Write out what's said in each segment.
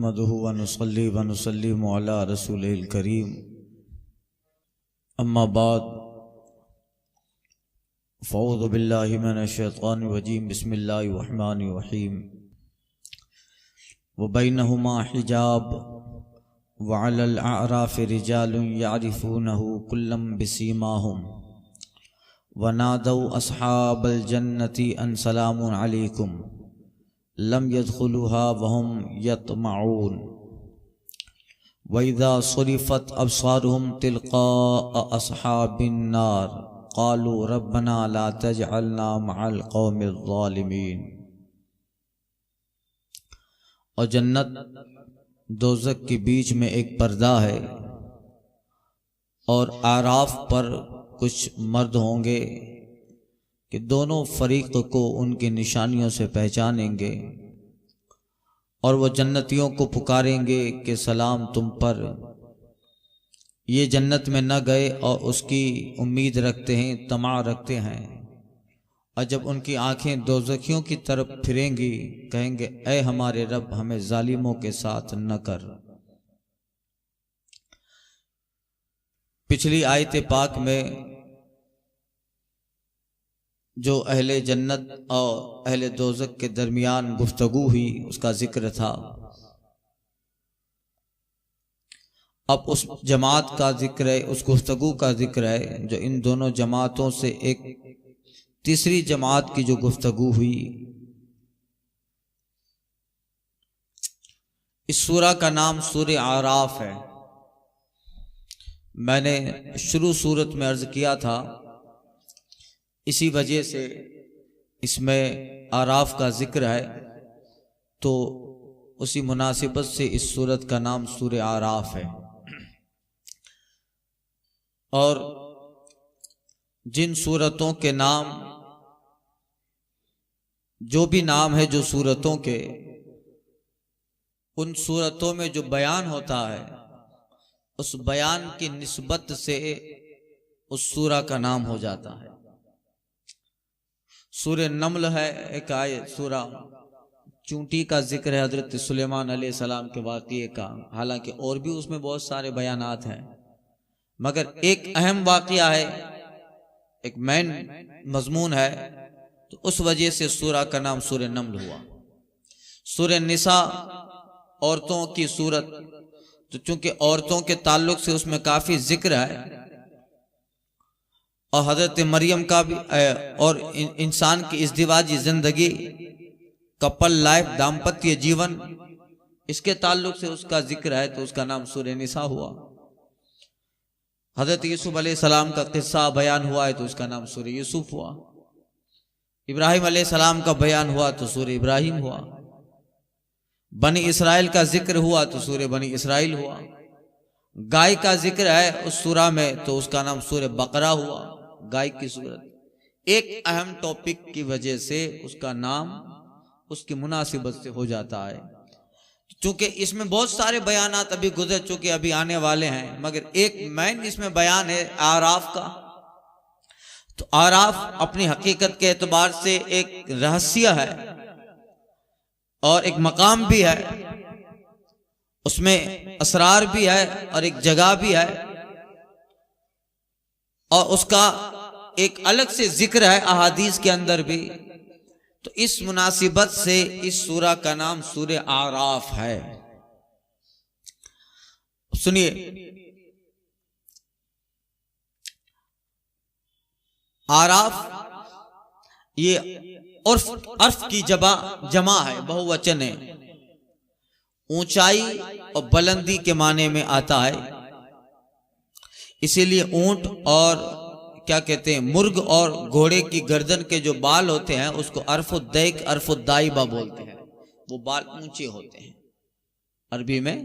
नहमदुहु व नुसल्ली व नुसल्लिमु अला रसूलिल करीम अम्मा बाद फ़अऊज़ु बिल्लाहि मिनश शैतानिर रजीम बिस्मिल्लाहिर रहमानिर रहीम व बैनहुमा हिजाब व अलल अअराफि रिजालुन यअरिफूनहु कुल्लम बिसीमाहुम व नादौ अस्हाबल जन्नति अन सलामुन अलैकुम लम यदखुलूहा वहुम यतमऊन वइज़ा सुरिफ़त अबसारुहुम तिलक़ाअ अस्हाबिन नार क़ालू रब्बना ला तजअलना मअल क़ौमिज़ ज़ालिमीन। और जन्नत दोज़ख के बीच में एक पर्दा है और आराफ पर कुछ मर्द होंगे कि दोनों फरीक को उनकी निशानियों से पहचानेंगे और वो जन्नतियों को पुकारेंगे कि सलाम तुम पर, ये जन्नत में न गए और उसकी उम्मीद रखते हैं, तमा रखते हैं। और जब उनकी आंखें दोज़खियों की तरफ फिरेंगी कहेंगे ऐ हमारे रब हमें जालिमों के साथ न कर। पिछली आयत पाक में जो अहले जन्नत और अहले दोज़ख के दरमियान गुफ्तगू हुई उसका जिक्र था। अब उस जमात का जिक्र है, उस गुफ्तगू का जिक्र है जो इन दोनों जमातों से एक तीसरी जमात की जो गुफ्तगू हुई। इस सूरा का नाम सूरे आराफ है। मैंने शुरू सूरत में अर्ज किया था, इसी वजह से इसमें आराफ का जिक्र है, तो उसी मुनासिबत से इस सूरत का नाम सूरे आराफ है। और जिन सूरतों के नाम, जो भी नाम है जो सूरतों के, उन सूरतों में जो बयान होता है उस बयान की निस्बत से उस सूरा का नाम हो जाता है। सूरे नमल है एक आयत, सूरा चूंटी का जिक्र है हजरत सुलेमान अलैहिस्सलाम के वाक़ये का। हालांकि और भी उसमें बहुत सारे बयानात हैं, मगर एक अहम वाक़या है, एक मेन मजमून है, तो उस वजह से सूरा का नाम सूरे नमल हुआ। सूरे निसा औरतों की सूरत, तो चूंकि औरतों के ताल्लुक से उसमें काफी जिक्र है और हजरत मरियम का भी और इंसान की इज़्दिवाजी जिंदगी, कपल लाइफ, दाम्पत्य जीवन, इसके ताल्लुक से उसका जिक्र है, तो उसका नाम सूरे निसा हुआ। हजरत यूसुफ अलैहिस्सलाम का किस्सा बयान हुआ है तो उसका नाम सूरे यूसुफ हुआ। इब्राहिम अलैहिस्सलाम का बयान हुआ तो सूरे इब्राहिम हुआ। बनी इसराइल का जिक्र हुआ तो सूरे बनी इसराइल हुआ। गाय का जिक्र है उस सूरा में तो उसका नाम सूरे बकरा हुआ। गाय की सूरत एक अहम टॉपिक की वजह से उसका नाम उसकी मुनासिबत से हो जाता है। चूंकि इसमें बहुत सारे बयानात अभी गुजर चुके, अभी आने वाले हैं, मगर एक मेन इसमें बयान है आराफ का। तो आराफ अपनी हकीकत के एतबार से एक रहस्य है और एक मकाम भी है, उसमें असरार भी है और एक जगह भी है, और उसका एक अलग से जिक्र है अहादीस के अंदर भी। तो इस मुनासिबत से इस सूरा का नाम सूरे आराफ है। सुनिए, आराफ ये अर्फ की जमा है, बहुवचन है, ऊंचाई और बुलंदी के माने में आता है। इसीलिए ऊंट और क्या कहते हैं, मुर्ग और घोड़े की गर्दन के जो बाल होते हैं उसको अरफुद्दैक अरफुद्दाइबा बोलते हैं। वो बाल ऊंचे होते हैं, अरबी में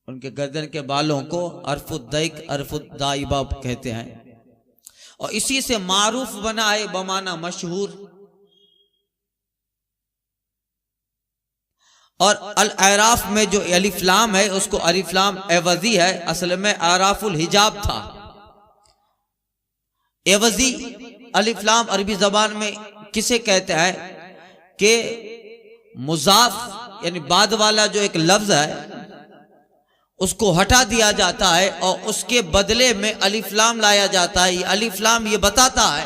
उनके गर्दन के बालों को अरफुद्दैक अरफुद्दाइबा कहते हैं। और इसी से मारूफ बना है बमाना मशहूर। और अल आराफ में जो अलिफ लाम है उसको अलिफ लाम एवजी है, असल में आराफुल हिजाब था। एवजी अलिफ लाम अरबी जबान में किसे कहते हैं कि मुजाफ यानी बाद वाला जो एक लफ्ज है उसको हटा दिया जाता है और उसके बदले में अलिफ लाम लाया जाता है। अलिफ लाम ये बताता है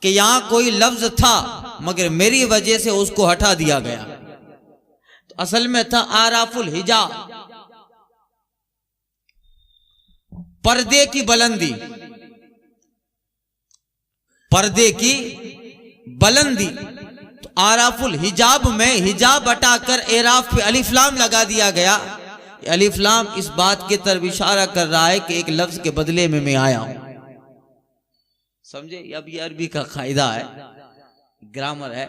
कि यहां कोई लफ्ज था मगर मेरी वजह से उसको हटा दिया गया। तो असल में था आराफुल हिजाब, पर्दे की बुलंदी, पर्दे की बुलंदी। तो आराफुल हिजाब में हिजाब हटाकर एराफ पे अलिफ लाम लगा दिया गया। अलिफ लाम इस बात की तरफ इशारा कर रहा है कि एक लफ्ज के बदले में मैं आया हूं। समझे? अब ये अरबी का कायदा है, ग्रामर है।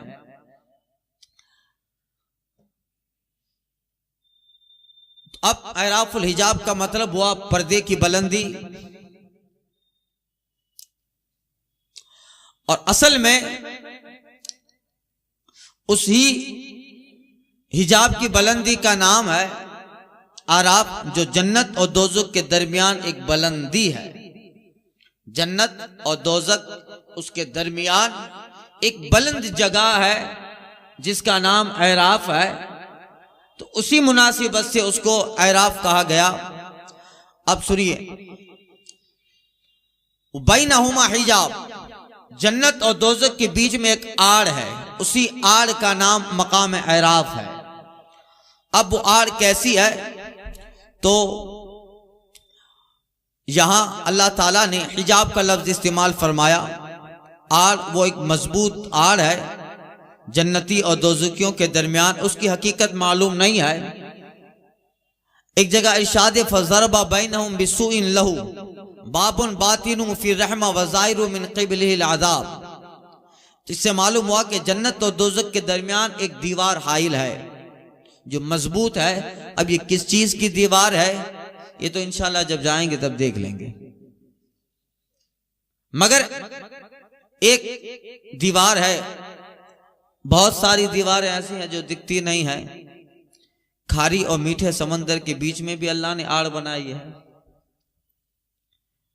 अब एराफुल हिजाब का मतलब हुआ पर्दे की बुलंदी। और असल में उसी हिजाब की बुलंदी का नाम है आराफ, जो जन्नत और दोज़ख के दरमियान एक बुलंदी है। जन्नत और दोज़ख उसके दरमियान एक बुलंद जगह है जिसका नाम एराफ है। तो उसी मुनासिबत से उसको एराफ कहा गया। अब सुनिए, बैनहुमा हिजाब, जन्नत और दोज़ख के बीच में एक आड़ है, उसी आड़ का नाम मकाम एराफ है। अब वो आड़ कैसी है? तो यहां अल्लाह ताला ने हिजाब का लफ्ज इस्तेमाल फरमाया। आड़ वो एक मजबूत आड़ है जन्नती और दोज़खियों के दरमियान, उसकी हकीकत मालूम नहीं है। एक जगह इरशाद फज़रबा बैनहुम बिसूइन लहू बाबुन बातिनु फी रहमा व ज़ाहिरु मिन क़िबलिहिल अज़ाब। इससे मालूम हुआ कि जन्नत और दोज़ख के दरमियान एक दीवार हाइल है जो मजबूत है। अब ये किस चीज की दीवार है ये तो इंशाल्लाह जब जाएंगे तब देख लेंगे। मगर एक दीवार है, बहुत सारी दीवारें ऐसी हैं जो दिखती नहीं है। खारी और मीठे समंदर के बीच में भी अल्लाह ने आड़ बनाई है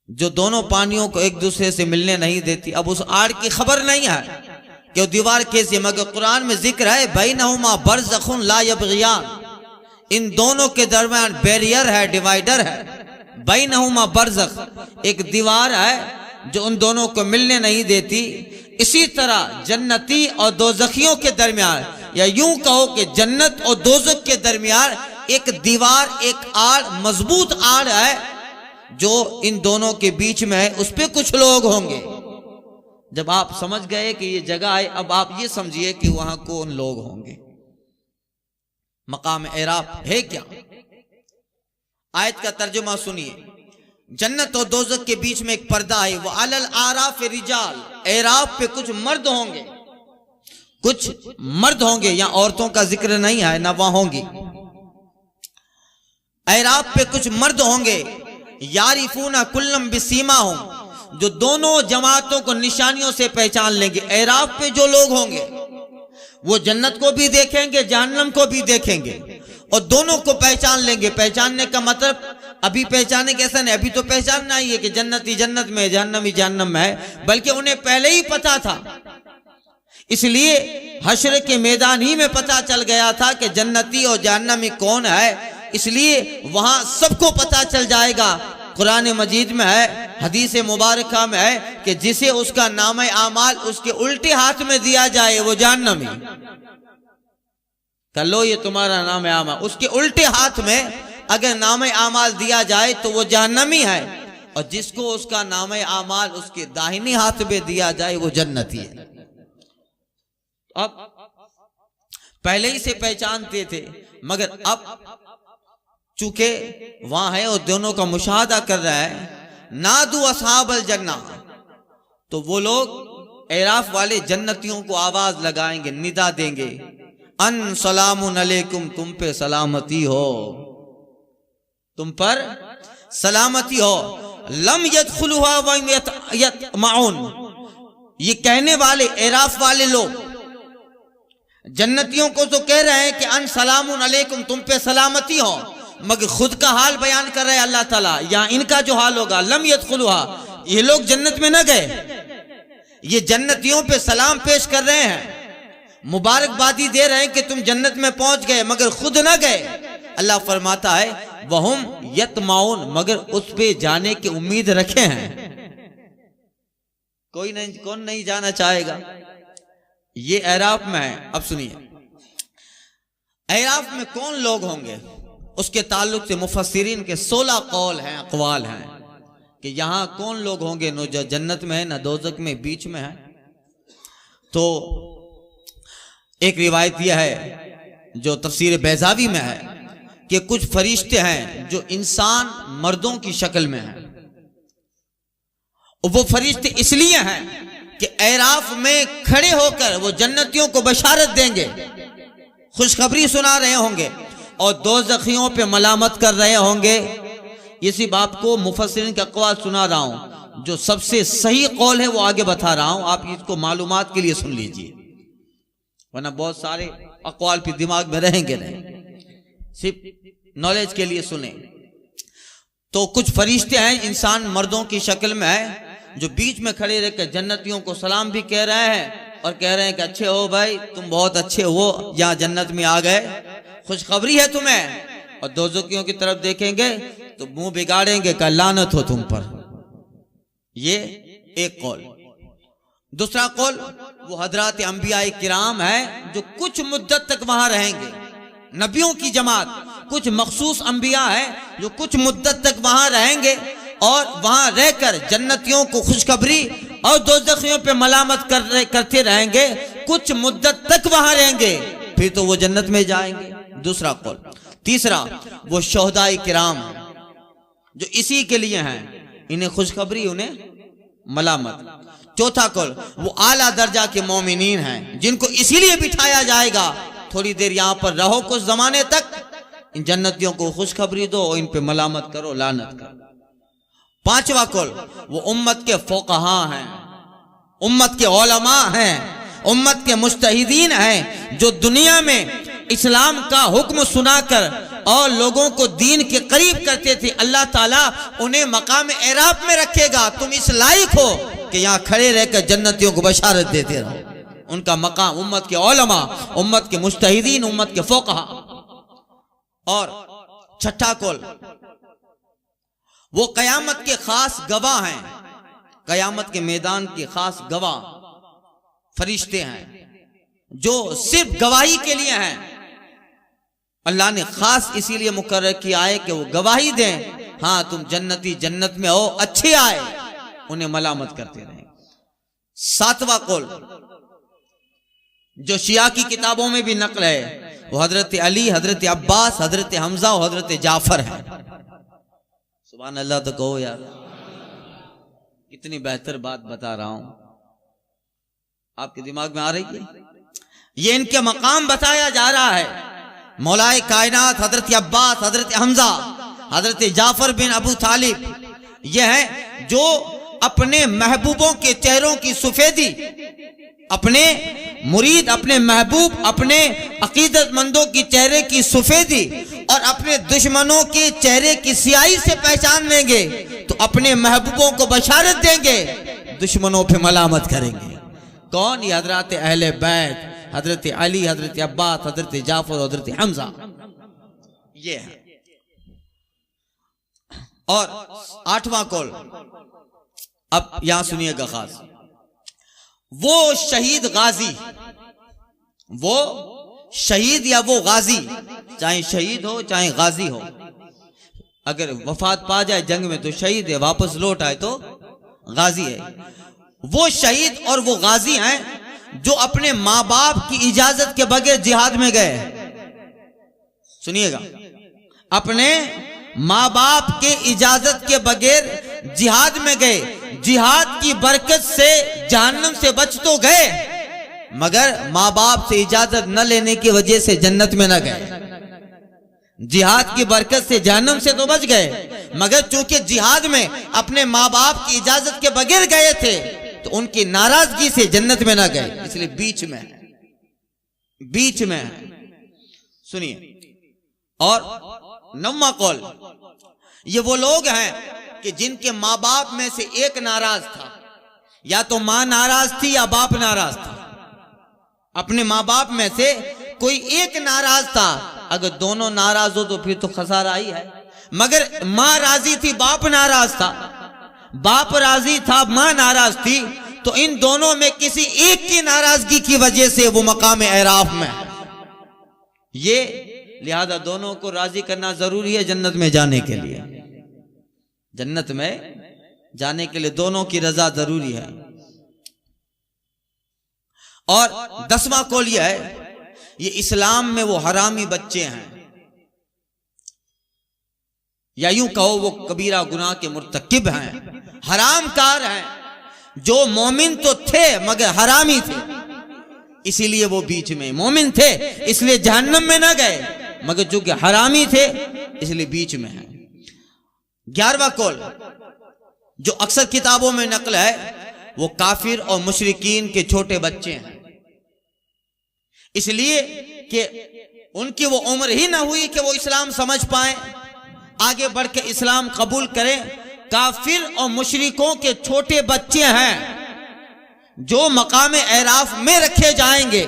जो दोनों पानियों को एक दूसरे से मिलने नहीं देती। अब उस आड़ की खबर नहीं है कि वो दीवार कैसी है, मगर कुरान में जिक्र है बैनहुमा बरज़खुन ला यबग़ियान, इन दोनों के दरमियान बैरियर है, डिवाइडर है। बैनहुमा बरज़ख, एक दीवार है जो उन दोनों को मिलने नहीं देती। इसी तरह जन्नती और दोज़खियों के दरमियान, या यूं कहो कि जन्नत और दोज़ख के दरमियान एक दीवार, एक आड़, मजबूत आड़ है जो इन दोनों के बीच में है। उस पे कुछ लोग होंगे। जब आप समझ गए कि ये जगह है, अब आप ये समझिए कि वहां कौन लोग होंगे। मकाम एराफ है क्या? आयत का तर्जुमा सुनिए। जन्नत और दोज़ख के बीच में एक पर्दा है। वो अलल आराफ रिजाल, एराफ पे कुछ मर्द होंगे, कुछ मर्द होंगे। यहां औरतों का जिक्र नहीं है, ना वहां होंगी। एराफ पे कुछ मर्द होंगे। यारिफूना कुल्लम बिसीमाहुम, जो दोनों जमातों को निशानियों से पहचान लेंगे। एराफ पे जो लोग होंगे वो जन्नत को भी देखेंगे, जहन्नम को भी देखेंगे और दोनों को पहचान लेंगे। पहचानने का मतलब अभी पहचाने कैसा नहीं, अभी तो पहचानना ही है कि जन्नती जन्नत में, जहन्नमी जहन्नम में है, बल्कि उन्हें पहले ही पता था। इसलिए हश्र के मैदान ही में पता चल गया था कि जन्नती और जहन्नमी कौन है। इसलिए वहां सबको पता चल जाएगा। कुरान मजीद में है, हदीस मुबारका में है कि जिसे उसका नाम आमाल उसके उल्टे हाथ में दिया जाए वो जहन्नमी। कर लो ये तुम्हारा नाम आमाल, उसके उल्टे हाथ में अगर नाम आमाल दिया जाए तो वो जहन्नमी है, और जिसको उसका नाम आमाल उसके दाहिनी हाथ में दिया जाए वो जन्नती है। अब पहले ही से पहचानते थे, मगर अब चूंकि वहां है और दोनों का मुशाहदा कर रहा है। नादू अस्हाबल जन्ना, तो वो लोग एराफ वाले जन्नतियों को आवाज लगाएंगे, निदा देंगे, अन सलामुन अलैकुम, तुम पे सलामती हो, तुम पर सलामती हो। लम यदखुलुहा व यतमऊन, ये कहने वाले एराफ वाले लोग जन्नतियों को तो कह रहे हैं कि अन सलामुन अलैकुम, तुम पे सलामती हो, मगर खुद का हाल बयान कर रहे हैं अल्लाह ताला। यहां इनका जो हाल होगा, लम यदखुलुहा, ये लोग जन्नत में न गए, ये जन्नतियों पे सलाम पेश कर रहे हैं। मुबारकबादी दे रहे हैं कि तुम जन्नत में पहुंच गए, मगर खुद ना गए। अल्लाह फरमाता है वहुम यतमाउन, मगर उस पे जाने की उम्मीद रखे हैं। कौन नहीं जाना चाहेगा। ये एराफ में है। अब सुनिए, एराफ में कौन लोग होंगे, उसके ताल्लुक से मुफस्सिरीन के 16 कौल हैं, अक़वाल हैं कि यहां कौन लोग होंगे, न जो जन्नत में है न दोज़ख में, बीच में है। तो एक रिवायत यह है जो तफसीर बैज़ावी में है कि कुछ फरिश्ते हैं जो इंसान मर्दों की शक्ल में हैं। वो फरिश्ते इसलिए हैं कि एराफ में खड़े होकर वो जन्नतियों को बशारत देंगे, खुशखबरी सुना रहे होंगे और दोज़खियों पे मलामत कर रहे होंगे। इसी बात को मुफस्सिरीन का अक़वाल सुना रहा हूं, जो सबसे सही कौल है वो आगे बता रहा हूं, आप इसको मालूमात के लिए सुन लीजिए, वरना बहुत सारे अक़वाल फिर दिमाग में रहेंगे नहीं, सिर्फ नॉलेज के लिए सुने। तो कुछ फरिश्ते हैं इंसान मर्दों की शक्ल में है, जो बीच में खड़े रहकर जन्नतियों को सलाम भी कह रहे हैं और कह रहे हैं कि अच्छे हो भाई, तुम बहुत अच्छे हो, यहाँ जन्नत में आ गए, खुशखबरी है तुम्हें। और दोज़खियों की तरफ देखेंगे तो मुंह बिगाड़ेंगे कि लानत हो तुम पर। ये एक कौल। दूसरा कौल वो हजरात अंबिया किराम है जो कुछ मुद्दत तक वहां रहेंगे, नबियों की जमात, कुछ मखसूस अंबिया है जो कुछ मुद्दत तक वहां रहेंगे और वहां रहकर जन्नतियों को खुशखबरी और दोज़खियों पे मलामत करते रहेंगे, कुछ मुद्दत तक वहां रहेंगे, फिर तो वो जन्नत में जाएंगे। दूसरा कौल। तीसरा वो शोहदाए किराम जो इसी के लिए हैं, इन्हें खुशखबरी उन्हें मलामत। चौथा कौल वो आला दर्जा के मोमिनीन हैं जिनको इसीलिए बिठाया जाएगा, थोड़ी देर यहां पर रहो कुछ जमाने तक, इन जन्नतियों को खुशखबरी दो और इन पे मलामत करो, लानत करो। पांचवा कौल वो उम्मत के फुक़हा हैं, उम्मत के उलमा हैं, उम्मत के मुज्तहिदीन हैं, जो दुनिया में इस्लाम का हुक्म सुनाकर और लोगों को दीन के करीब करते थे। अल्लाह ताला उन्हें मकाम एराफ में रखेगा, तुम इस लायक हो कि यहाँ खड़े रहकर जन्नतियों को बशारत देते रहो। उनका मकाम उम्मत के उलमा, उम्मत के मुज्तहिदीन, उम्मत के फुक़हा। और छठा कौल वो कयामत के खास गवाह हैं, कयामत के मैदान के खास गवाह फरिश्ते हैं जो सिर्फ गवाही के लिए हैं। अल्लाह ने खास इसीलिए मुकर्रर किया है कि वो गवाही दें, हाँ तुम जन्नती जन्नत में हो, अच्छे आए, उन्हें मलामत करते रहें। सातवां कौल जो शिया की किताबों में भी नकल है वो हजरत अली, हजरत अब्बास, हजरत हमजा और हजरत जाफर है। सुभान अल्लाह तो कहो यार, इतनी बेहतर बात बता रहा हूं, आपके दिमाग में आ रही है। ये इनके मकाम बताया जा रहा है। मौलाए कायनात हजरत अब्बास, हजरत हमजा, हजरत जाफर बिन अबू तालिब ये हैं जो अपने महबूबों के चेहरों की सफेदी, अपने मुरीद, अपने महबूब, अपने अकीदतमंदों की चेहरे की सफेदी और अपने दुश्मनों के चेहरे की स्याही से पहचान लेंगे तो अपने महबूबों को बशारत देंगे, दुश्मनों पे मलामत करेंगे। कौन? ये हजरत अहले बैत, हजरत अली, हजरत अब्बास, हजरत जाफर, हजरत हमजा, ये है। और आठवां कौल, अब यहां सुनिएगा खास, वो शहीद गाजी, वो शहीद या वो गाजी, चाहे शहीद हो चाहे गाजी हो, अगर वफात पा जाए जंग में तो शहीद है, वापस लौट आए तो गाजी है। वो शहीद और वो गाजी हैं जो अपने माँ बाप की इजाजत के बगैर जिहाद में गए। सुनिएगा, अपने माँ बाप के इजाजत के बगैर जिहाद में गए, जिहाद की बरकत से जहन्नम से बच तो गए मगर माँ बाप से इजाजत न लेने की वजह से जन्नत में न गए। जिहाद की बरकत से जहन्नम से तो बच गए मगर चूंकि जिहाद में अपने माँ बाप की इजाजत के बगैर गए थे तो उनकी नाराजगी से जन्नत में न गए, इसलिए बीच में, बीच में। सुनिए, और नौवां कौल, ये वो लोग हैं कि जिनके माँ बाप में से एक नाराज था, या तो माँ नाराज थी या बाप नाराज था, अपने माँ बाप में से कोई एक नाराज था, अगर दोनों नाराज हो तो फिर तो खसारा ही है। मगर माँ राजी थी, बाप नाराज था, बाप राजी था, माँ नाराज थी, तो इन दोनों में किसी एक की नाराजगी की वजह से वो मकाम एराफ में है। ये लिहाजा दोनों को राजी करना जरूरी है जन्नत में जाने के लिए। जन्नत में जाने के लिए दोनों की रजा जरूरी है। और 10वां कौल यह है, ये इस्लाम में वो हरामी बच्चे हैं, या यूं कहो वो कबीरा गुनाह के मुर्तकिब हैं, हरामकार हैं, जो मोमिन तो थे मगर हरामी थे, इसीलिए वो बीच में। मोमिन थे इसलिए जहन्नम में ना गए, मगर जो कि हरामी थे इसलिए बीच में है। 11वां कौल जो अक्सर किताबों में नकल है, वो काफिर और मुशरिकीन के छोटे बच्चे हैं, इसलिए कि उनकी वो उम्र ही ना हुई कि वो इस्लाम समझ पाए, आगे बढ़ के इस्लाम कबूल करें। काफिर और मुशरिकों के छोटे बच्चे हैं जो मकाम एराफ में रखे जाएंगे।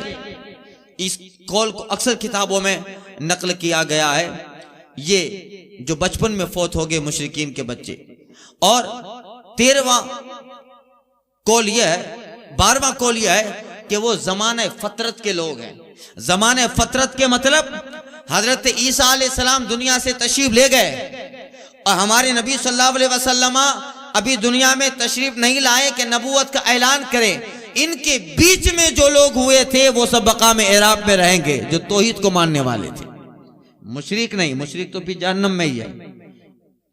इस कौल को अक्सर किताबों में नकल किया गया है, ये जो बचपन में फौत हो गए मुशरिकीन के बच्चे। और 13वां कौल यह है, 12वां कौल यह है कि वो ज़माने फतरत के लोग हैं। ज़माने फतरत के मतलब हजरत ईसा अलैहिस्सलाम दुनिया से तशरीफ ले गए और हमारे नबी सल्लल्लाहु अलैहि वसल्लम अभी दुनिया में तशरीफ नहीं लाए कि नबूवत का ऐलान करें। इनके बीच में जो लोग हुए थे वो सब मकाम एराफ में रहेंगे, जो तौहीद को मानने वाले थे। मुशरिक नहीं, मुशरिक तो फिर जहन्नम में ही है।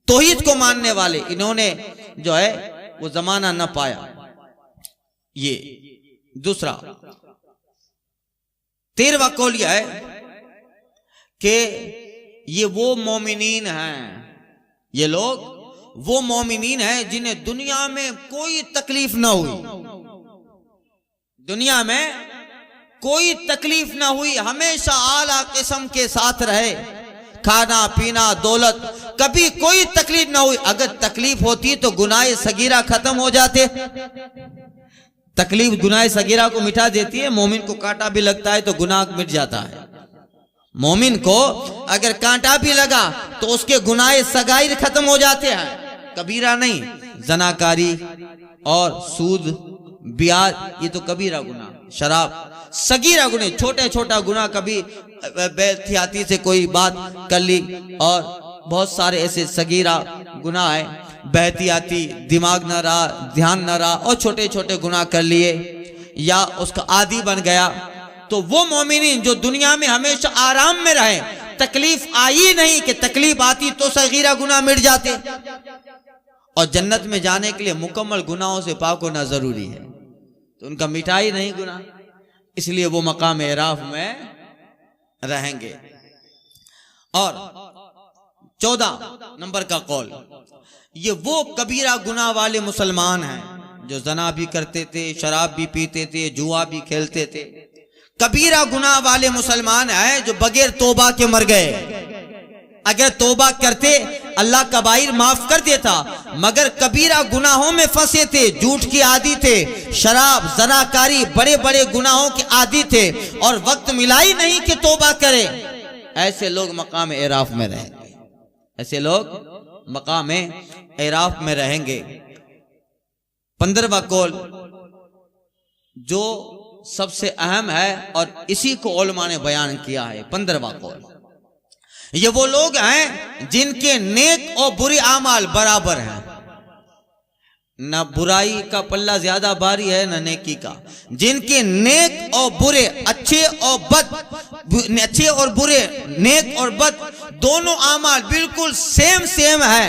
तौहीद को मानने वाले, इन्होंने जो है वो जमाना न पाया। ये दूसरा 13वां कौल यह है कि ये वो मोमिनीन हैं, ये लोग वो मोमिनीन हैं जिन्हें दुनिया में कोई तकलीफ ना हुई, दुनिया में कोई तकलीफ ना हुई, हमेशा आला किस्म के साथ रहे, खाना पीना दौलत, कभी कोई तकलीफ ना हुई। अगर तकलीफ होती तो गुनाह सगीरा खत्म हो जाते। तकलीफ गुनाह सगीरा को मिटा देती है। मोमिन को कांटा भी लगता है तो गुनाह मिट जाता है। मोमिन को अगर कांटा भी लगा तो उसके गुनाह सगाइर खत्म हो जाते हैं, कबीरा नहीं। जनाकारी और सूद ब्याज ये तो कबीरा गुनाह, शराब सगीरा गुनाह, छोटे छोटा गुनाह, कभी बेहतियाती से कोई बात कर ली, और बहुत सारे ऐसे सगीरा गुनाह है, बेहतियाती, दिमाग न रहा, ध्यान न रहा, और छोटे छोटे गुनाह कर लिए या उसका आदी बन गया। तो वो मोमिनीन जो दुनिया में हमेशा आराम में रहे, तकलीफ आई नहीं कि तकलीफ आती तो सगीरा गुनाह मिट जाते, और जन्नत में जाने के लिए मुकम्मल गुनाहों से पाक होना जरूरी है, तो उनका मिटाई नहीं गुनाह, इसलिए वो मकाम एराफ में रहेंगे। और 14 नंबर का कौल, ये वो कबीरा गुनाह वाले मुसलमान हैं जो जना भी करते थे, शराब भी पीते थे, जुआ भी खेलते थे। कबीरा गुनाह वाले मुसलमान हैं जो बगैर तौबा के मर गए। अगर तौबा करते अल्लाह कबाइर माफ कर देता, मगर कबीरा गुनाहों में फंसे थे, झूठ की आदी थे, शराब जनाकारी बड़े बड़े गुनाहों के आदी थे, और वक्त मिला ही नहीं कि तौबा करे। ऐसे लोग मकाम एराफ में रहेंगे, ऐसे लोग मकाम एराफ में रहेंगे। 15वां कौल जो सबसे अहम है और इसी को उलमा ने बयान किया है, 15वां कौल, ये वो लोग हैं जिनके नेक और बुरे आमाल बराबर हैं, न बुराई का पल्ला ज्यादा भारी है न नेकी का। जिनके नेक और बुरे, अच्छे और बुरे, नेक और बद दोनों आमाल बिल्कुल सेम सेम है,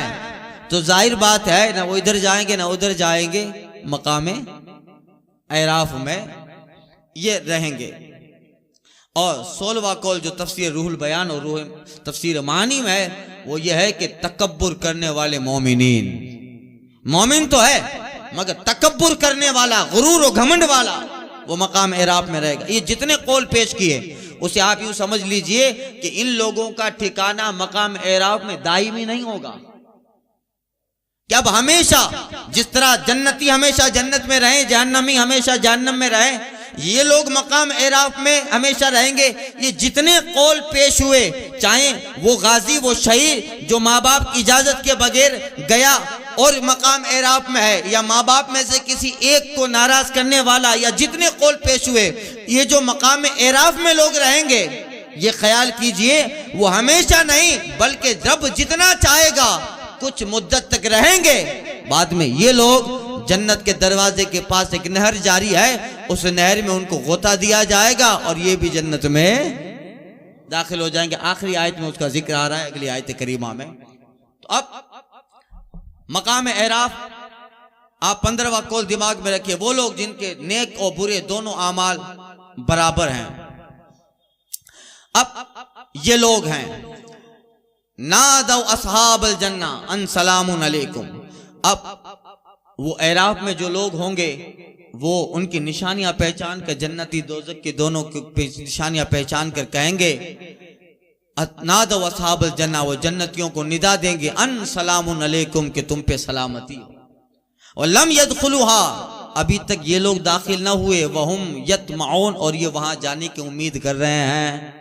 तो जाहिर बात है ना वो इधर जाएंगे ना उधर जाएंगे, मकामे एराफ में ये रहेंगे। और 16वां कौल जो तफसीर रूहुल बयान और रूह तफसीर मानी में है, वो ये है कि तकब्बुर करने वाले मोमिनीन, मोमिन तो है मगर तकब्बुर करने वाला, गुरूर और घमंड वाला, वो मकाम एराफ में रहेगा। ये जितने कौल पेश किए उसे आप यूं समझ लीजिए कि इन लोगों का ठिकाना मकाम एराफ में दायमी नहीं होगा। कि अब हमेशा जिस तरह जन्नती हमेशा जन्नत में रहे, जहन्नमी हमेशा जहन्नम में रहे, ये लोग मकाम एराफ में हमेशा रहेंगे। ये जितने कौल पेश हुए, चाहे वो गाजी वो शहीद जो माँ बाप की इजाजत के बगैर गया और मकाम एराफ में है, या माँ बाप में से किसी एक को नाराज करने वाला, या जितने कौल पेश हुए, ये जो मकाम एराफ में लोग रहेंगे, ये ख्याल कीजिए वो हमेशा नहीं बल्कि रब जितना चाहेगा कुछ मुद्दत तक रहेंगे। बाद में ये लोग जन्नत के दरवाजे के पास एक नहर जारी है, उस नहर में उनको गोता दिया जाएगा और ये भी जन्नत में दाखिल हो जाएंगे। आखिरी आयत में उसका जिक्र आ रहा है अगली आयत करीमा में। तो अब मकाम एराफ, आप 15वां कौल दिमाग में रखिए, वो लोग जिनके नेक और बुरे दोनों आमाल बराबर हैं। अब ये लोग हैं नादौ अस्हाबल जन्ना अन सलामुन अलैकुम। अब वो एराफ में जो लोग होंगे वो उनकी निशानियां पहचान कर, जन्नती दोज़ख के दोनों की निशानियां पहचान कर कहेंगे नादौ अस्हाबल जन्ना, वो जन्नतियों को निदा देंगे अन सलामुन अलैकुम कि तुम पे सलामती हो। और लम यदखुलूहा, अभी तक ये लोग दाखिल न हुए, वहुम यतमऊन, और ये वहां जाने की उम्मीद कर रहे हैं।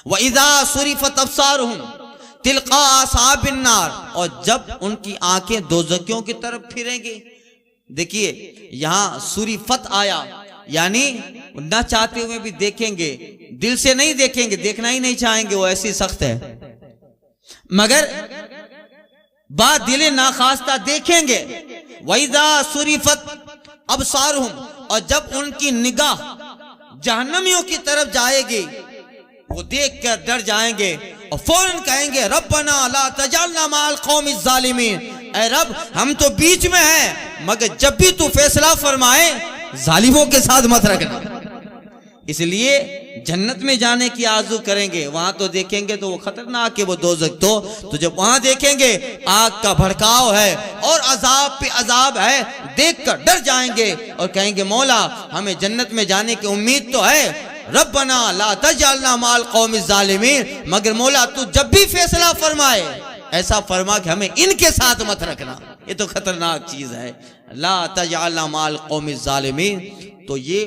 व इज़ा सुरिफत अब्सारुहुम तिलका अस्हाबिन नार, और जब उनकी आंखें दोज़खियों की तरफ फिरेंगी। देखिए यहां सुरीफत आया, यानी ना चाहते हुए भी देखेंगे, दिल से नहीं देखेंगे, देखना ही नहीं चाहेंगे, वो ऐसी सख्त है, मगर बात दिले नाखास्ता देखेंगे। वैदा सुरीफत अब्सारुहुम, और जब उनकी निगाह जहन्नमियों की तरफ जाएगी वो देख कर डर जाएंगे और फौरन कहेंगे रब्बना ला तजअलना माल कौमिज़ ज़ालिमीन, ऐ रब हम तो बीच में हैं मगर जब भी तू फैसला फरमाए जालिमों के साथ मत रखना। इसलिए जन्नत में जाने की आरज़ू करेंगे, वहां तो देखेंगे तो वो खतरनाक है वो दोज़ख, तो जब वहां देखेंगे आग का भड़काव है और अजाब पे अजाब है, देखकर डर जाएंगे और कहेंगे मौला हमें जन्नत में जाने की उम्मीद तो है, रब्बना ला तजअलना माल कौमिज़ ज़ालिमीन, मगर मौला तू जब भी फैसला फरमाए ऐसा फरमा कि हमें इनके साथ मत रखना, ये तो खतरनाक चीज है। ला तजअलना माल कौमिज़ ज़ालिमीन, तो ये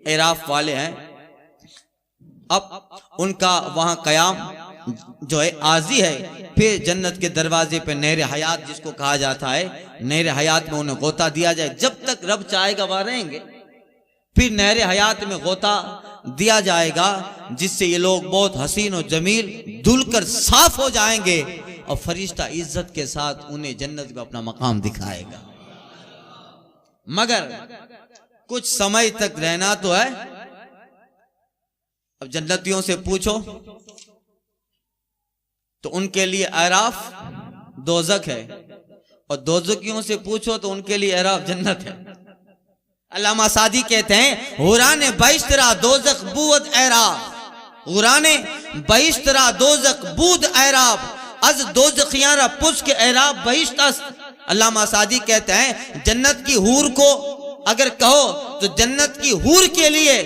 एराफ वाले हैं। अब उनका वहां कयाम जो है आजी है। फिर जन्नत के दरवाजे पे नहर हयात जिसको कहा जाता है, नहर हयात में उन्हें गोता दिया जाए, जब तक रब चाहेगा वहां रहेंगे। फिर नहर हयात में गोता दिया जाएगा जिससे ये लोग बहुत हसीन और जमील धुलकर साफ हो जाएंगे और फरिश्ता इज्जत के साथ उन्हें जन्नत में अपना मकाम दिखाएगा। मगर कुछ समय तक रहना तो है। अब जन्नतियों से पूछो तो उनके लिए एराफ दोज़ख है, और दोज़खियों से पूछो तो उनके लिए एराफ जन्नत है। अल्लामा सादी कहते हैं हुराने बाइश्तरा दोज़ख बूद एराफ, हुराने बाइश्तरा दोज़ख बूद एराफ अज दोज़खियारा पुछ के एराफ बहिश्ता। अल्लामा सादी कहते हैं जन्नत की हूर को अगर कहो तो जन्नत की हूर के लिए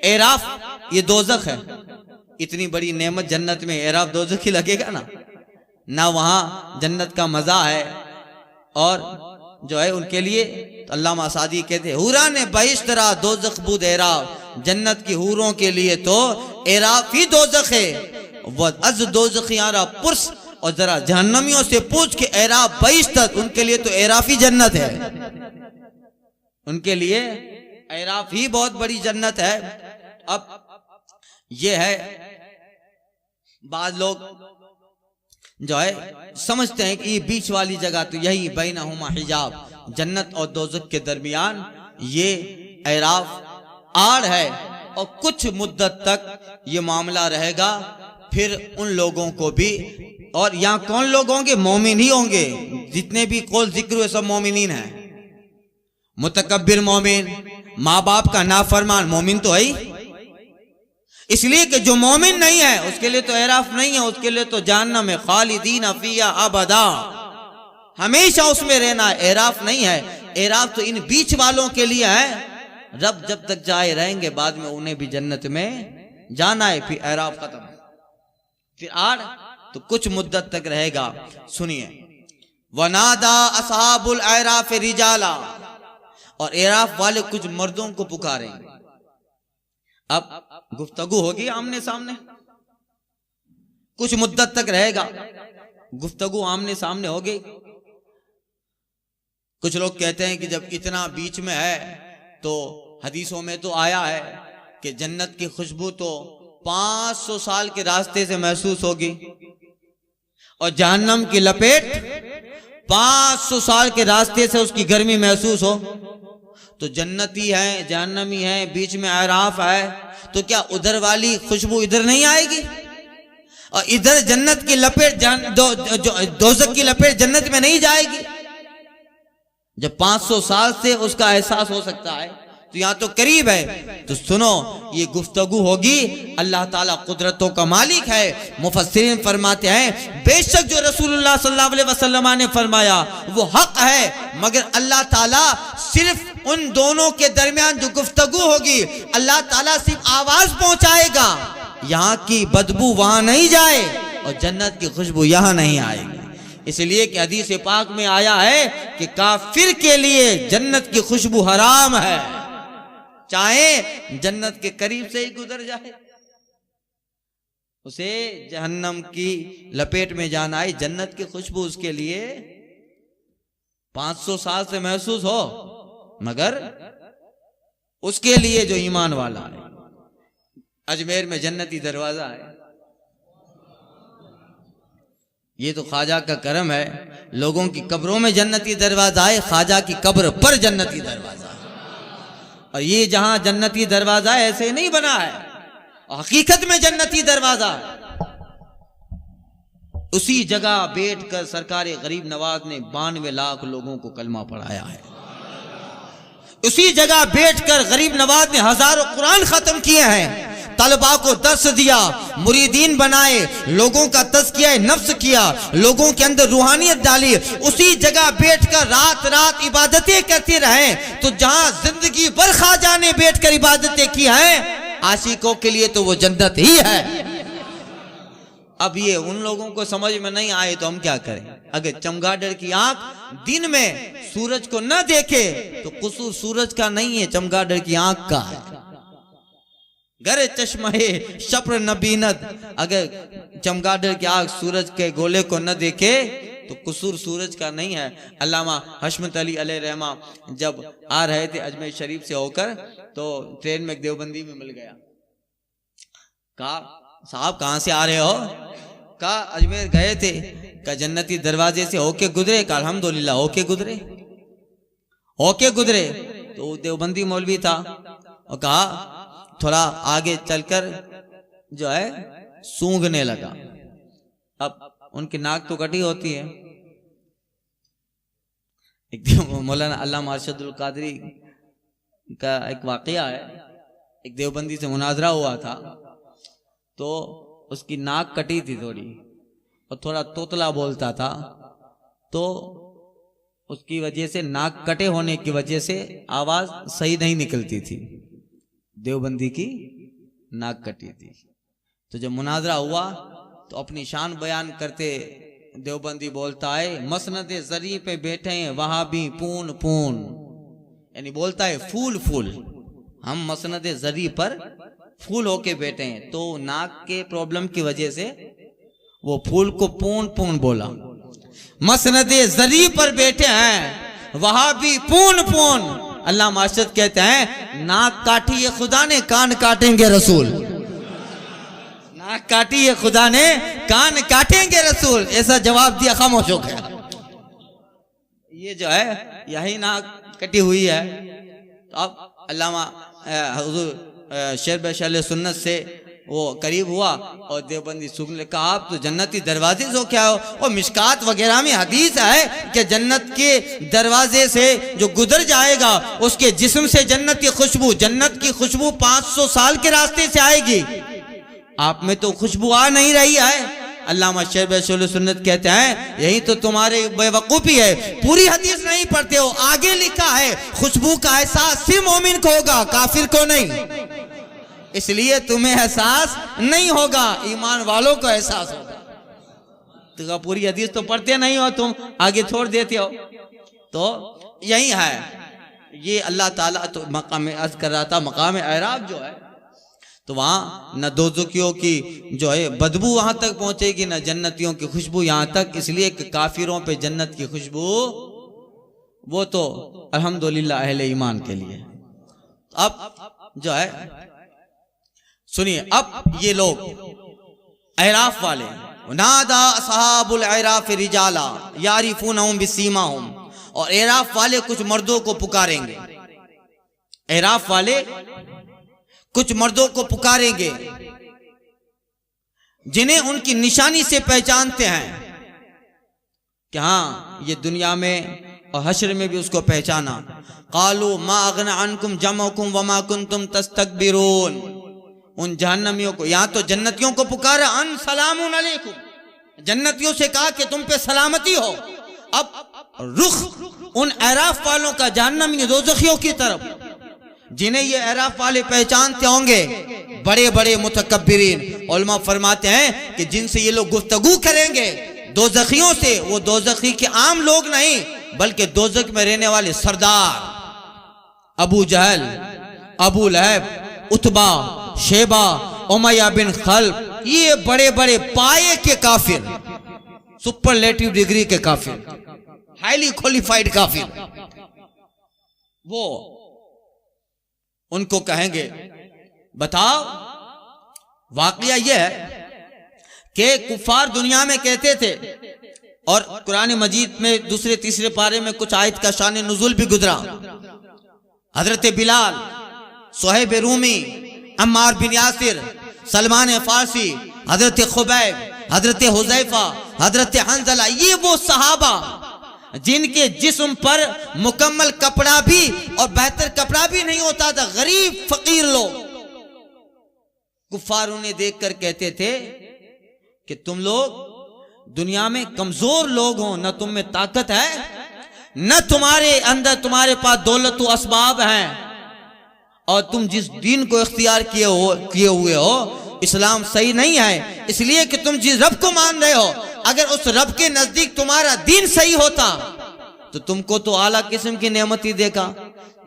एराफ ये दोज़ख है। इतनी बड़ी नेमत जन्नत में एराफ दोज़ख ही लगेगा ना वहां जन्नत का मजा है और जो है उनके लिए। तो अल्लामा सादी कहते हैं हुराने बहिश्तरा दोज़ख बूद एराफ, जन्नत की हूरों के लिए तो एराफ ही दोज़ख है। वह अज दोज़खियारा पुरस, और जरा जहन्नमियों से पूछ के एराफ बहिश्त, उनके लिए तो एराफ ही जन्नत है, उनके लिए एराफ ही बहुत बड़ी जन्नत है। अब ये है बाद लोग जो है समझते हैं कि ये बीच वाली जगह तो यही बैनहुमा हिजाब, जन्नत और दोज़ख के दरमियान ये एराफ आड़ है और कुछ मुद्दत तक ये मामला रहेगा। फिर उन लोगों को भी, और यहाँ कौन लोग होंगे? मोमिन ही होंगे। जितने भी कौल जिक्र हुए सब मोमिनीन हैं। मुतकब्बिर मोमिन, माँ बाप का नाफरमान मोमिन तो है ही, इसलिए कि जो मोमिन नहीं है उसके लिए तो एराफ नहीं है, उसके लिए तो जहन्नम में खालिदीन फिया अबदा, हमेशा उसमें रहना है। एराफ नहीं है, एराफ तो इन बीच वालों के लिए है। रब जब तक चाहे रहेंगे, बाद में उन्हें भी जन्नत में जाना है। फिर एराफ खत्म, फिर आड़ तो कुछ मुद्दत तक रहेगा। सुनिए, वनादा असहाबुल एराफ रिजाला, और एराफ वाले कुछ मर्दों को पुकारेंगे। अब गुफ्तगू होगी आमने सामने, कुछ मुद्दत तक रहेगा, गुफ्तगू आमने सामने होगी। कुछ लोग कहते हैं कि जब इतना बीच में है तो हदीसों में तो आया है कि जन्नत की खुशबू तो 500 साल के रास्ते से महसूस होगी और जहन्नम की लपेट 500 साल के रास्ते से उसकी गर्मी महसूस हो। तो जन्नती है, जहन्नमी है, बीच में आराफ है, तो क्या उधर वाली खुशबू इधर नहीं आएगी? और इधर जन्नत की लपेट दोज़ख की लपेट जन्नत में नहीं जाएगी? जब 500 साल से उसका एहसास हो सकता है तो यहां तो करीब है। तो सुनो, ये गुफ्तगू होगी। अल्लाह ताला कुदरतों का मालिक है। मुफस्सिरीन फरमाते हैं बेशक जो रसूलुल्लाह सल्लल्लाहु अलैहि वसल्लम ने फरमाया वो हक है, मगर अल्लाह ताला सिर्फ उन दोनों के दरमियान जो गुफ्तगू होगी, अल्लाह ताला सिर्फ आवाज पहुंचाएगा, यहाँ की बदबू वहां नहीं जाए और जन्नत की खुशबू यहाँ नहीं आएगी। इसलिए कि हदीस पाक में आया है कि काफिर के लिए जन्नत की खुशबू हराम है, चाहे जन्नत के करीब से ही गुजर जाए, उसे जहन्नम की लपेट में जाना है। जन्नत की खुशबू उसके लिए 500 साल से महसूस हो, मगर उसके लिए जो ईमान वाला है। अजमेर में जन्नती दरवाजा है, ये तो ख्वाजा का करम है। लोगों की कब्रों में जन्नती दरवाजा है, ख्वाजा की कब्र पर जन्नती दरवाजा है। और ये जहां जन्नती दरवाजा है ऐसे नहीं बना है, हकीकत में जन्नती दरवाजा है। उसी जगह बैठकर सरकार गरीब नवाज ने 92 लाख लोगों को कलमा पढ़ाया है। उसी जगह बैठकर गरीब नवाज ने हजारों कुरान खत्म किए हैं, तलबा को दर्स दिया, मुरीदीन बनाए, लोगों का तज़किया नफ्स किया, लोगों के अंदर रूहानियत डाली। उसी जगह बैठकर रात रात इबादतें करते रहे। तो जहां जिंदगी भर ख्वाजा ने बैठकर इबादतें की हैं, आशिकों के लिए तो वो जन्नत ही है। अब ये उन लोगों को समझ में नहीं आए तो हम क्या करें? अगर चमगादड़ की आंख दिन में सूरज को न देखे तो कसूर सूरज का नहीं है, चमगादड़ की आंख का है। गरे चश्मे शप्र नबीनत, अगर चमगादड़ की आंख सूरज के गोले को न देखे तो कसूर सूरज का नहीं है। अल्लामा हशमत अली अलैहि रहमा जब आ रहे थे अजमेर शरीफ से होकर, तो ट्रेन में एक देवबंदी में मिल गया। कहा साहब कहां से आ रहे हो? कहा अजमेर गए थे। कहा जन्नती दरवाजे से होके गुजरे? कहा अल्हम्दुलिल्लाह होके गुजरे। तो देवबंदी मौलवी था और कहा थोड़ा आगे चलकर जो है सूंघने लगा। अब उनकी नाक तो कटी होती है। एक मौलाना अल्लामा अरशदुल कादरी का एक वाकया है, एक देवबंदी से मुनाजरा हुआ था, तो उसकी नाक कटी थी थोड़ी और थोड़ा तोतला बोलता था, तो उसकी वजह से नाक कटे होने की वजह से आवाज सही नहीं निकलती थी। देवबंदी की नाक कटी थी। तो जब मुनाजरा हुआ तो अपनी शान बयान करते देवबंदी बोलता है मसनद जरी पे बैठे हैं वहां भी पून पून, यानी बोलता है फूल फूल, हम मसनद जरी पर फूल होके बैठे हैं। तो नाक के प्रॉब्लम की वजह से वो फूल को पून पून बोला। मसनद जरी पर बैठे हैं वहां भी पून पून। अल्लाह माशद कहते हैं नाक काटी है खुदा ने, कान काटेंगे रसूल। नाक काटी है खुदा ने, कान काटेंगे रसूल। ऐसा जवाब दिया, खामोश हो गया। ये जो है यही नाक कटी हुई है। तो अब अल्लामा हुजूर शेर बशाल सुन्नत से वो करीब हुआ और देवबंदी सुनने लगा। आप तो जन्नती दरवाजे से क्या हो? और मिशकात वगैरह में हदीस है कि जन्नत के दरवाजे से जो गुजर जाएगा उसके जिस्म से जन्नत की खुशबू 500 साल के रास्ते से आएगी। आप में तो खुशबू आ नहीं रही है। अल्लामा शेर बशाल सुन्नत कहते हैं यही तो तुम्हारे बेवकूफी है, पूरी हदीस नहीं पढ़ते हो। आगे लिखा है खुशबू का एहसास सिर्फ मोमिन को होगा, काफिर को नहीं। इसलिए तुम्हें एहसास नहीं होगा, ईमान वालों को एहसास होगा। तो पूरी हदीस तो पढ़ते नहीं हो तुम, आगे छोड़ देते हो। तो यही है, ये अल्लाह ताला तो मकाम अर्ज कर रहा था, मकाम एराब जो है तो वहां न दोज़खियों की जो है बदबू वहां तक पहुंचेगी, न जन्नतियों की खुशबू यहां तक, इसलिए कि काफिरों पे जन्नत की खुशबू वो तो अल्हम्दुलिल्लाह अहले ईमान के लिए। अब जो है सुनिए, अब ये लोग अहराफ वाले, नादा असहाबुल अहराफ रिजाला यारिफूनहुम बिसीमाहुम, और अहराफ वाले कुछ मर्दों को पुकारेंगे, अहराफ वाले कुछ मर्दों को पुकारेंगे जिन्हें उनकी निशानी से पहचानते हैं कि हाँ ये दुनिया में और हश्र में भी उसको पहचाना। कालू मा अगना अनकुम जमअकुम वमा कुंतुम तस्तकबिरून, उन जहन्नमियों को, यहाँ तो जन्नतियों को पुकारा अन सलामुन अलैकुम, जन्नतियों से कहा कि तुम पे सलामती हो। अब रुख उन अहराफ वालों का जहन्नमी दोज़खियों की तरफ, जिन्हें ये अहराफ वाले पहचानते होंगे, बड़े बड़े मुतकब्बिरीन। उलमा फरमाते हैं कि जिनसे ये लोग गुफ्तगू करेंगे दोज़खियों से, वो दोज़खी के आम लोग नहीं बल्कि दोज़ख में रहने वाले सरदार, अबू जहल, अबू लहब, उतबा, शेबा, उमैया बिन खल्फ, ये बड़े बड़े पाए के काफिर, सुपरलेटिव डिग्री के काफिर, हाईली क्वालिफाइड काफिर, वो उनको कहेंगे बताओ, वाकया यह है कि कुफार दुनिया में कहते थे, और कुरान मजीद में दूसरे तीसरे पारे में कुछ आयत का शान नुज़ुल भी गुजरा। हजरत बिलाल, सुहैब रूमी, अम्मार बिन यासिर, सलमान फारसी, हजरत खुबैब, हजरत हुज़ैफा, हजरत हंज़ला, ये वो सहाबा जिनके जिस्म पर मुकम्मल कपड़ा भी और बेहतर कपड़ा भी नहीं होता था, गरीब फकीर लोग, कुफार उन्हें देखकर कहते थे कि तुम लोग दुनिया में कमजोर लोग हो, न तुम में ताकत है, न तुम्हारे अंदर तुम्हारे पास दौलत व असबाब हैं, और तुम जिस दीन को इख्तियार किए हुए हो इस्लाम सही नहीं है, इसलिए कि तुम जिस रब को मान रहे हो, अगर उस रब के नजदीक तुम्हारा दीन सही होता तो तुमको तो आला किस्म की नेमत ही देखा,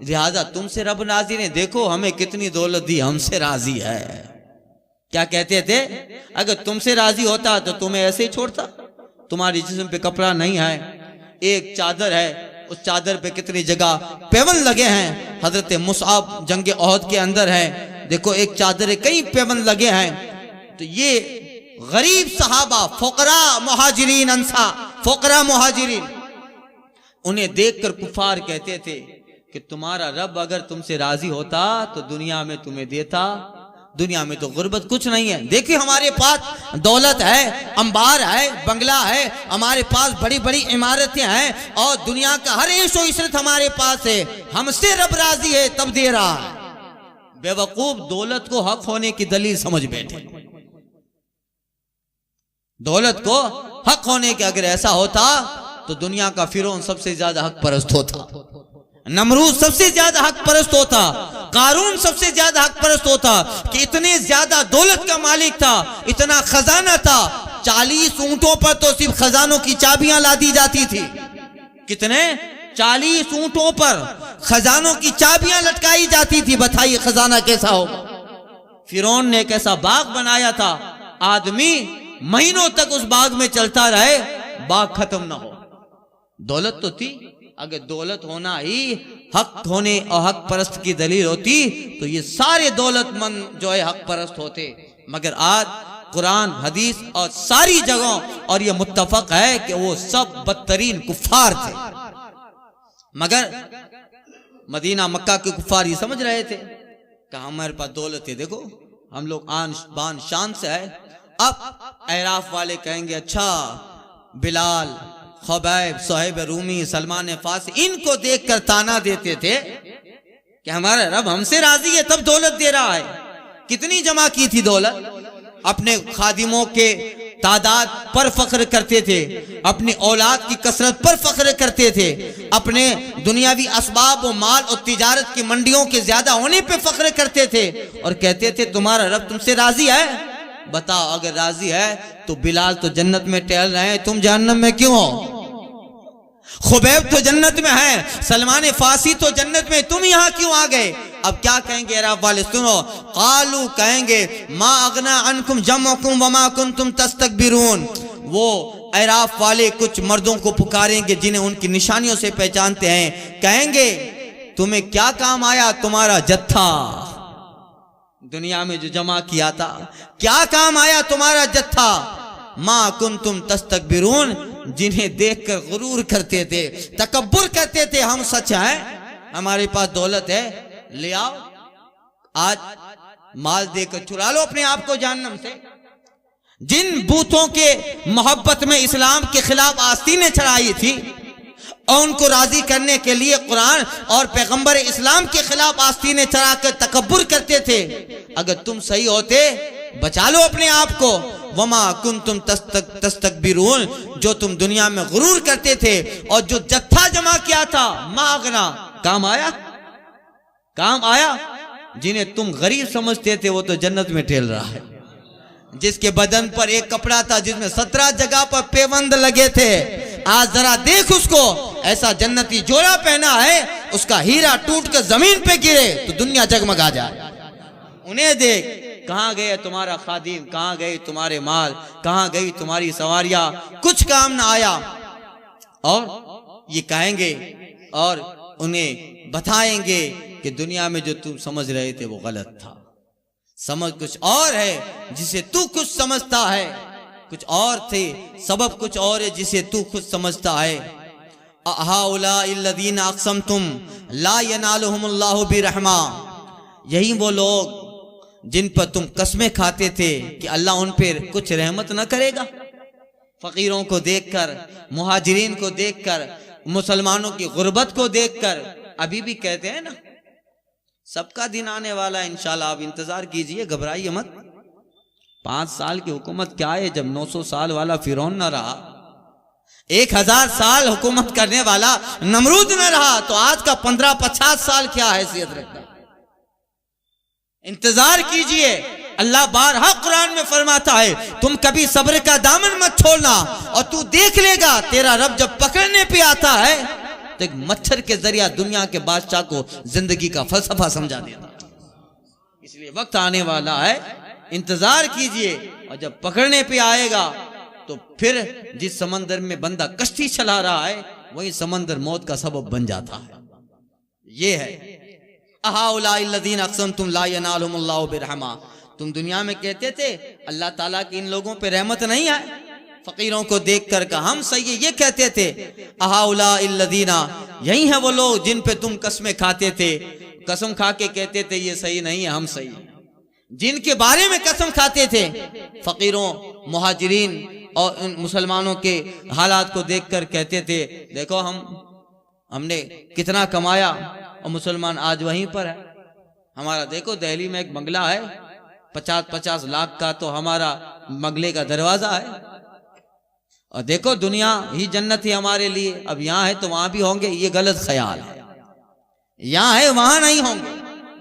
लिहाजा तुमसे रब राजी ने, देखो हमें कितनी दौलत दी, हमसे राजी है। क्या कहते थे, अगर तुमसे राजी होता तो तुम्हें ऐसे ही छोड़ता, तुम्हारी जिस्म पे कपड़ा नहीं है, एक चादर है, उस चादर पे कितनी जगह पेवन लगे हैं, हजरत मुसअब जंग ओहद के अंदर है, देखो एक चादर है, कई पेवन लगे हैं। तो ये गरीब सहाबा, फुकरा मुहाजिरीन, अंसा फुकरा मुहाजिरीन, उन्हें देखकर कुफार कहते थे कि तुम्हारा रब अगर तुमसे राजी होता तो दुनिया में तुम्हें देता, दुनिया में तो गुर्बत कुछ नहीं है, देखिए हमारे पास दौलत है, अंबार है, बंगला है, हमारे पास बड़ी बड़ी इमारतें हैं, और दुनिया का हर ऐशो इशरत हमारे पास है, हमसे रब राजी है तब दे रहा है। बेवकूफ दौलत को हक होने की दलील समझ बैठे, दौलत को हक होने के अगर ऐसा होता तो दुनिया का फिरौन सबसे ज्यादा हक परस्त होता, नमरूद सबसे ज्यादा हक परस्त होता, कारून सबसे ज्यादा हक परस्त होता, कि इतने ज्यादा दौलत का मालिक था, इतना खजाना था, 40 ऊंटों पर तो सिर्फ खजानों की चाबियां लादी जाती थी। कितने? 40 ऊंटों पर खजानों की चाबियां लटकाई जाती थी। बताइए खजाना कैसा होगा। फिरौन ने एक ऐसा बाग बनाया था, आदमी महीनों तक उस बाग में चलता रहे, बाग खत्म ना हो। दौलत तो थी, अगर दौलत होना ही हक होने और हक परस्त की दलील होती तो ये सारे दौलतमंद जो है हक परस्त होते। मगर आज कुरान हदीस और सारी जगहों और ये मुत्तफक है कि वो सब बदतरीन कुफार थे। मगर मदीना मक्का के कुफार ये समझ रहे थे कि हमारे पास दौलत है, देखो हम लोग आन बान शान से है। अब अहराफ वाले कहेंगे अच्छा बिलाल, खुबैब, सुहैब रूमी, सलमान फारसी, इनको देखकर ताना देते थे कि हमारा रब हमसे राजी है तब दौलत दे रहा है। कितनी जमा की थी दौलत, अपने खादिमों के तादाद पर फख्र करते थे, अपनी औलाद की कसरत पर फख्र करते थे, अपने दुनियावी असबाब और माल और तिजारत की मंडियों के ज्यादा होने पे फख्र करते थे और कहते थे तुम्हारा रब तुमसे राजी है। बताओ अगर राजी है तो बिलाल तो जन्नत में टहल रहे हैं, तुम जहन्नम में क्यों हो? खुबैब तो जन्नत में है, सलमान फारसी तो जन्नत में, तुम यहां क्यों आ गए? अब क्या कहेंगे अराफ वाले, सुनो, कालू कहेंगे मा अगना अनकुम जमुकुम वमा कुंतुम तस्तकबिरून। वो अराफ वाले कुछ मर्दों को पुकारेंगे जिन्हें उनकी निशानियों से पहचानते हैं, कहेंगे तुम्हें क्या काम आया तुम्हारा जत्था, दुनिया में जो जमा किया था, क्या काम आया तुम्हारा जत्था। माँ कुंतुम तस्तकबिरून, जिन्हें देखकर गुरूर करते थे, तकब्बुर करते थे, हम सच हैं, हमारे पास दौलत है, ले आओ, आज माल देकर चुरा लो अपने आप को जहन्नम से। जिन बूतों के मोहब्बत में इस्लाम के खिलाफ आस्तीनें चढ़ाई थी और उनको राजी करने के लिए कुरान और पैगंबर इस्लाम के खिलाफ आस्तीनें चढ़ाकर तकब्बुर करते थे, अगर तुम सही होते बचा लो अपने आप को। वमा कुंतुम तस्तकबिरून, जो तुम दुनिया में गुरूर करते थे और जो जत्था जमा किया था, मागना, काम आया, काम आया। जिन्हें तुम गरीब समझते थे वो तो जन्नत में टहल रहा है। जिसके बदन पर एक कपड़ा था जिसमें 17 जगह पर पेबंद लगे थे, आज जरा देख उसको, ऐसा जन्नती जोड़ा पहना है, उसका हीरा टूट कर जमीन पे गिरे तो दुनिया जगमगा जाए। उन्हें देख, कहां गए तुम्हारा खादिम, कहां गए तुम्हारे माल, कहां गई तुम्हारी सवारियां, कुछ काम ना आया। और ये कहेंगे और उन्हें बताएंगे कि दुनिया में जो तुम समझ रहे थे वो गलत था, समझ कुछ और है जिसे तू कुछ समझता है, कुछ और थे, सबब कुछ और है जिसे तू खुद समझता है। अहाउलाइल्लज़ीना अक़समतुम ला यनालुहुमुल्लाहु बिरहमा, यही वो लोग जिन पर तुम कसमें खाते थे कि अल्लाह उन पर कुछ रहमत न करेगा। फकीरों को देखकर, मुहाजिरीन को देखकर, मुसलमानों की गुर्बत को देखकर अभी भी कहते हैं ना, सबका दिन आने वाला है इंशाल्लाह, आप इंतजार कीजिए, घबराइए मत। 5 साल की हुकूमत क्या है जब 900 साल वाला फिरौन न रहा, 1000 साल हुकूमत करने वाला नमरूद न रहा, तो आज का 15-50 साल क्या हैसियत रखता है। इंतजार कीजिए। अल्लाह बारहा कुरान में फरमाता है, तुम कभी सब्र का दामन मत छोड़ना, और तू देख लेगा तेरा रब जब पकड़ने पे आता है तो एक मच्छर के जरिया दुनिया के बादशाह को जिंदगी का फलसफा समझा देता। इसलिए वक्त आने वाला है, इंतजार कीजिए, और जब पकड़ने पे आएगा तो फिर जिस समंदर में बंदा कश्ती चला रहा है वही समंदर मौत का सबब बन जाता है। ये है अहाउलाइल्लज़ीना अक़समतुम ला यनालुहुमुल्लाहु बिरहमा। तुम दुनिया में कहते थे अल्लाह ताला की इन लोगों पे रहमत नहीं है, फकीरों को देखकर कहा हम सही है, ये कहते थे। अहाउलाइल्लज़ीना, यही है वो लोग जिन पे तुम कसमें खाते थे, कसम खा के कहते थे ये सही नहीं है, हम सही है। जिनके बारे में कसम खाते थे, फकीरों, मुहाजिरीन और मुसलमानों के हालात को देखकर कहते थे देखो हमने कितना कमाया और मुसलमान आज वहीं पर है। हमारा देखो दिल्ली में एक बंगला है 50-50 लाख का, तो हमारा बंगले का दरवाजा है, और देखो दुनिया ही जन्नत है हमारे लिए, अब यहाँ है तो वहां भी होंगे, ये गलत ख्याल है। यहाँ है वहां नहीं होंगे,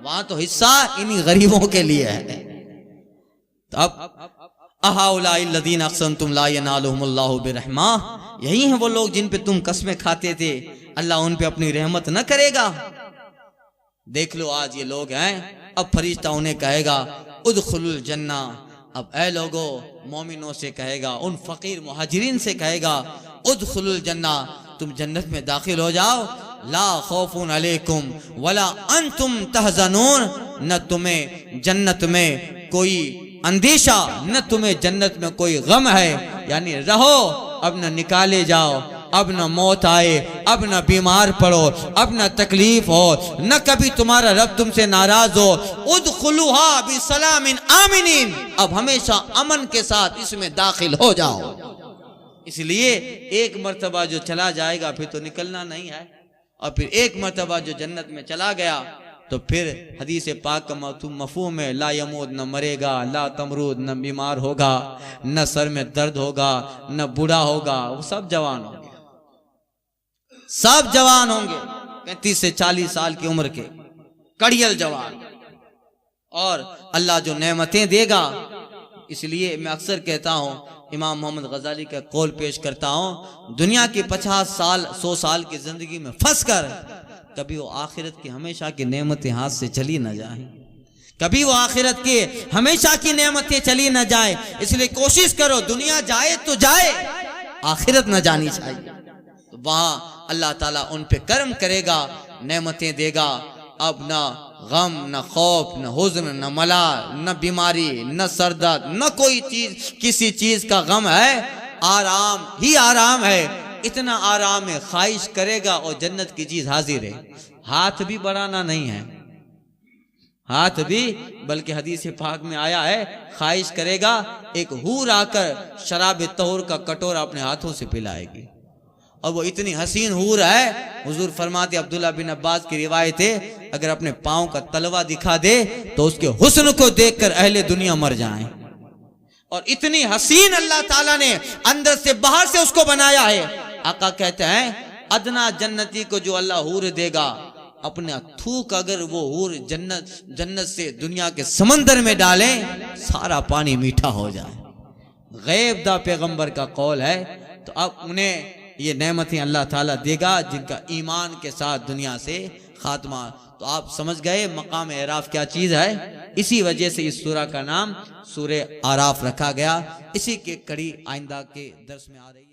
वहां तो हिस्सा इन्हीं गरीबों के लिए है। तो अब अहाउलाइल्लज़ीना अक़समतुम ला यनालुहुमुल्लाहु बिरहमा, यही है वो लोग जिन पे तुम कसमें खाते थे अल्लाह उन पे अपनी रहमत न करेगा। देख लो आज ये लोग हैं, अब फरिश्ता उन्हें कहेगा उदखुलुल जन्ना, अब ऐ लोगो मोमिनों से कहेगा, उन फकीर मुहाजिरीन से कहेगा उदखुलुल जन्ना, तुम जन्नत में दाखिल हो जाओ, ला खौफुन अलैकुम वला अंतुम तहज़नून, न तुम्हें जन्नत में कोई अंदेशा, न तुम्हें जन्नत में कोई गम है, यानी रहो, अब न निकाले जाओ, अब न मौत आए, अब न बीमार पड़ो, अब न तकलीफ हो, न कभी तुम्हारा रब तुमसे नाराज हो। उदखुलूहा बिसलामिन आमिनीन, अब हमेशा अमन के साथ इसमें दाखिल हो जाओ। इसलिए एक मर्तबा जो चला जाएगा फिर तो निकलना नहीं है, और फिर एक मर्तबा जो जन्नत में चला गया तो फिर हदीस पाक का मफहूम है, ला यमूत, न मरेगा, ला तमरूद, न बीमार होगा, न सर में दर्द होगा, न बूढ़ा होगा, वो सब जवान होंगे, सब जवान होंगे, 35 से 40 साल की उम्र के कड़ियल जवान। और अल्लाह जो नेमतें देगा, इसलिए मैं अक्सर कहता हूँ, इमाम मोहम्मद गजाली का कौल पेश करता हूँ, दुनिया की 50 साल 100 साल की जिंदगी में फंस कर कभी वो आखिरत की हमेशा की नेमतें हाथ से चली न जाए, कभी वो आखिरत की हमेशा की नेमतें चली न जाए। इसलिए कोशिश करो, दुनिया जाए तो जाए, आखिरत न जानी चाहिए। तो वहां अल्लाह ताला उन पे कर्म करेगा, नेमतें देगा। अब ना गम, न खौफ, न हुज़्न, न मला, न बीमारी, न सरदर्द, न कोई चीज, किसी चीज का गम है। आराम ही आराम है, इतना आराम है, ख्वाहिश करेगा और जन्नत की चीज हाजिर है। हाथ भी बढ़ाना नहीं है, हाथ भी, बल्कि हदीस पाक में आया है, ख्वाहिश करेगा एक हूर आकर शराब तहूर का कटोरा अपने हाथों से पिलाएगी। और वो इतनी हसीन हूर है, हुजूर फरमाते, अब्दुल्ला बिन अब्बास की रिवायत है, अगर अपने पाँव का तलवा दिखा दे तो उसके हुस्न को देखकर अहले दुनिया मर जाएं। और इतनी हसीन अल्लाह ताला ने अंदर से बाहर से उसको बनाया है। आका कहते हैं, अदना जन्नती को जो अल्लाह हूर देगा, अपना थूक अगर वो हूर जन्नत से दुनिया के समंदर में डालें, सारा पानी मीठा हो जाए। गैब दा पैगंबर का कौल है। तो अब उन्हें ये नेमतें अल्लाह ताला देगा जिनका ईमान के साथ दुनिया से खात्मा। तो आप समझ गए मकाम एराफ क्या चीज है। इसी वजह से इस सूरा का नाम सूरे आराफ रखा गया। इसी के कड़ी आइंदा के दर्स में आ रही है।